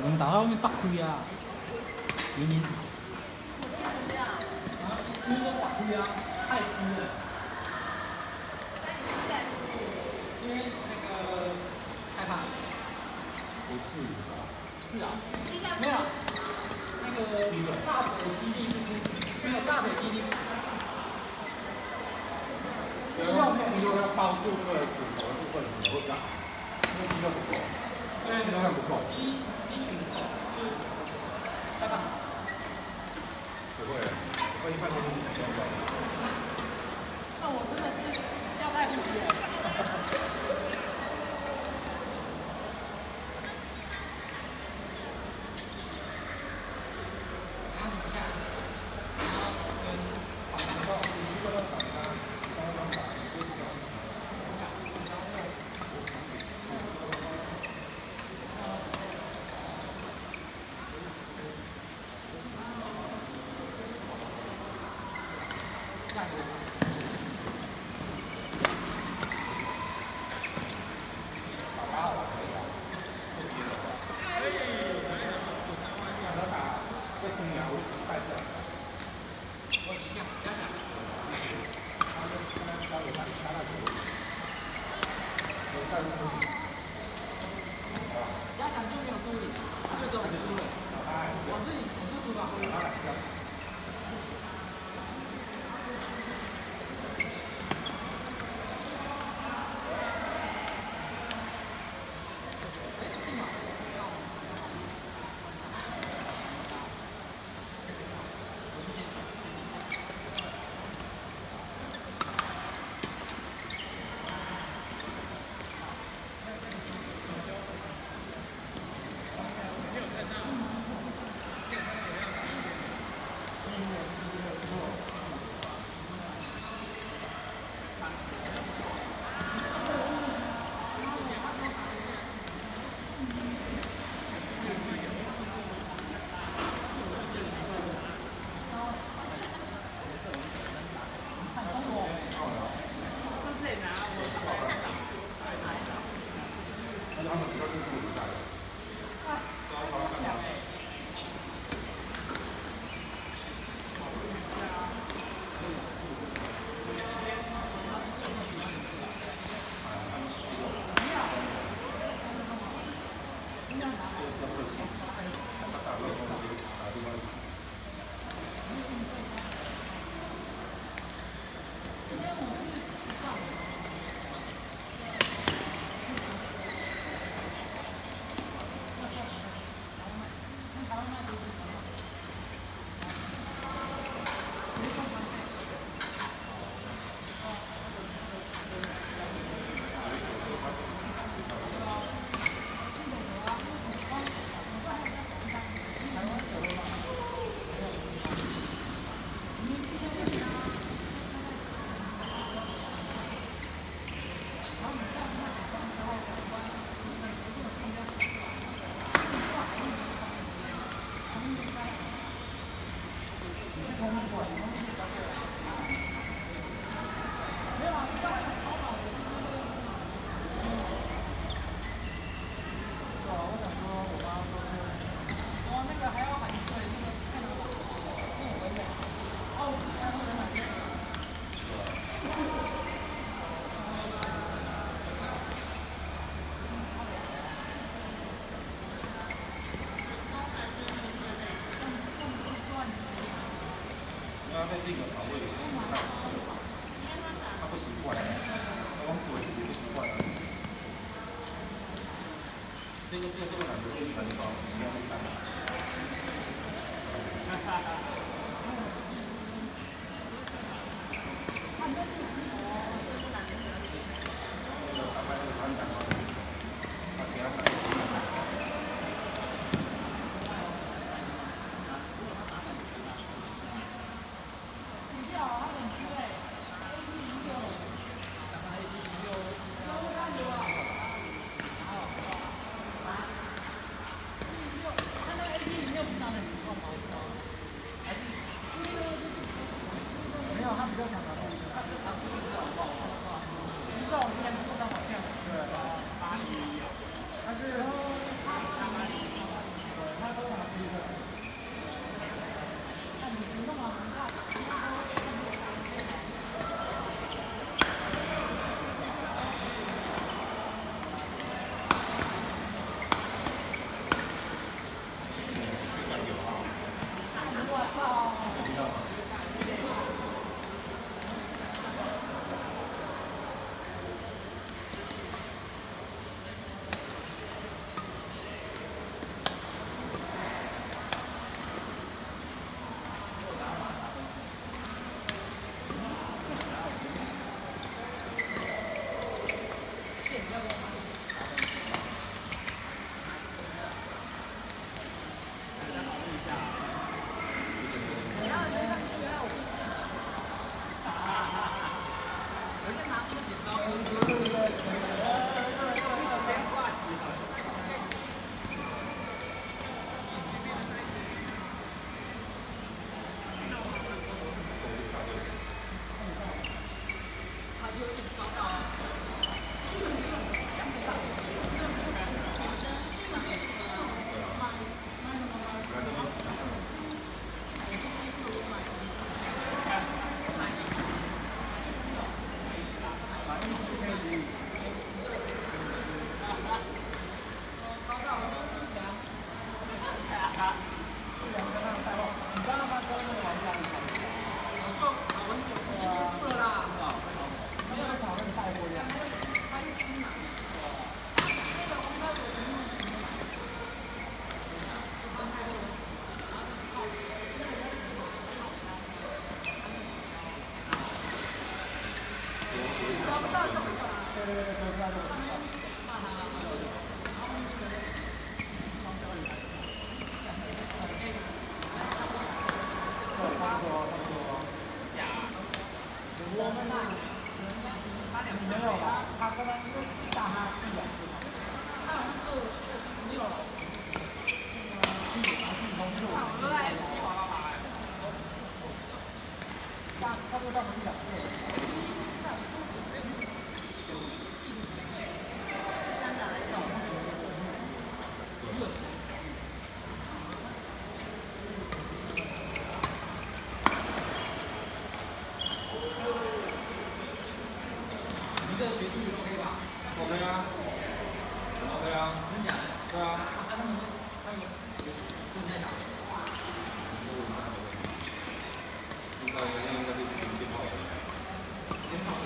能打到后面大亏啊！明明。因为大亏啊，太湿了。因为那个害怕。不是。是啊。没有。那个大腿肌力不足，没有大腿肌力。肌肉要包住那个骨头的部分，你会比较好。因为肌肉不够。对，肌肉量不够。肌群不够，就害怕。不会，我一般都是比较高的。那我真的是要带护具了。加强就没有输赢，最终是输了。我是主管会。在定个床位，他不习惯，他光指挥自己不习惯。这个感觉是很高，应该会看到。他这两个跟他们带话，你刚刚他跟那个王嘉怡开始，就讨论久，已经结束了啦。没有讨论带过这样。他一听嘛，我们那没有吧？他刚刚因为大他1、2次，他好像没有了。差不多到1、2次。你这个学弟 OK 吧 ？OK 啊，OK 啊，真假的？对啊。他们都在打。应该是鞭炮的。鞭炮的。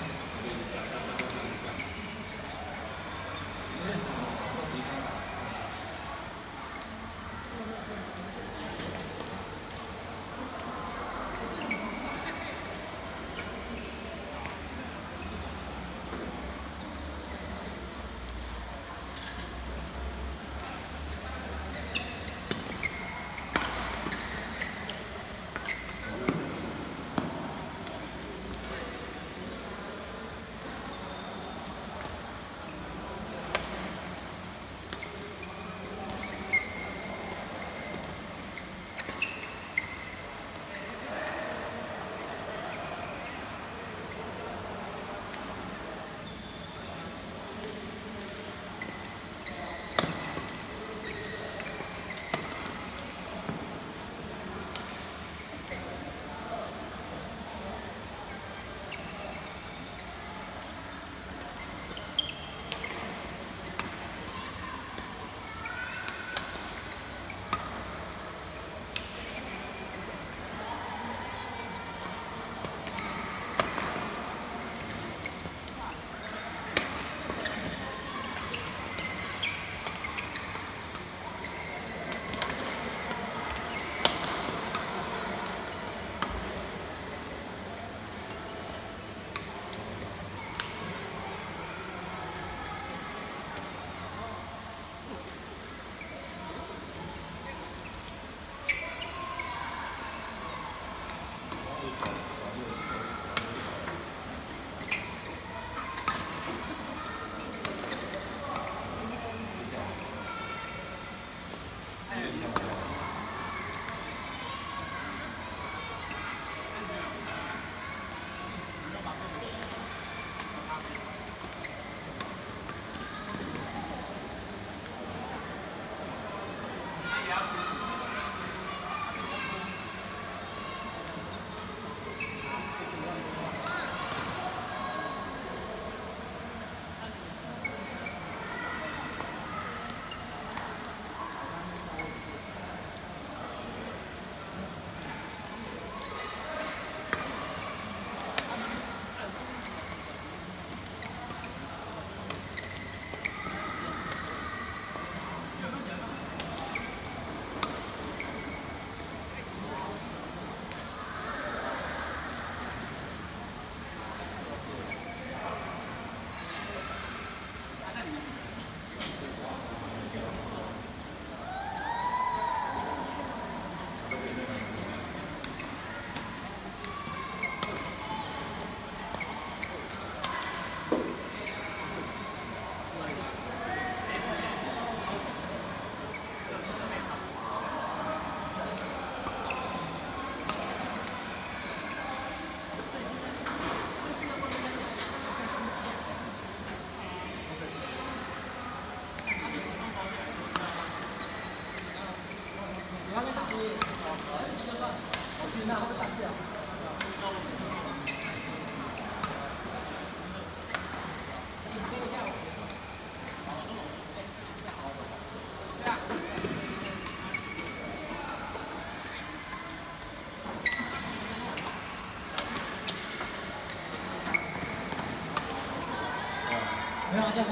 这样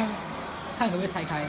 看可不可以拆开。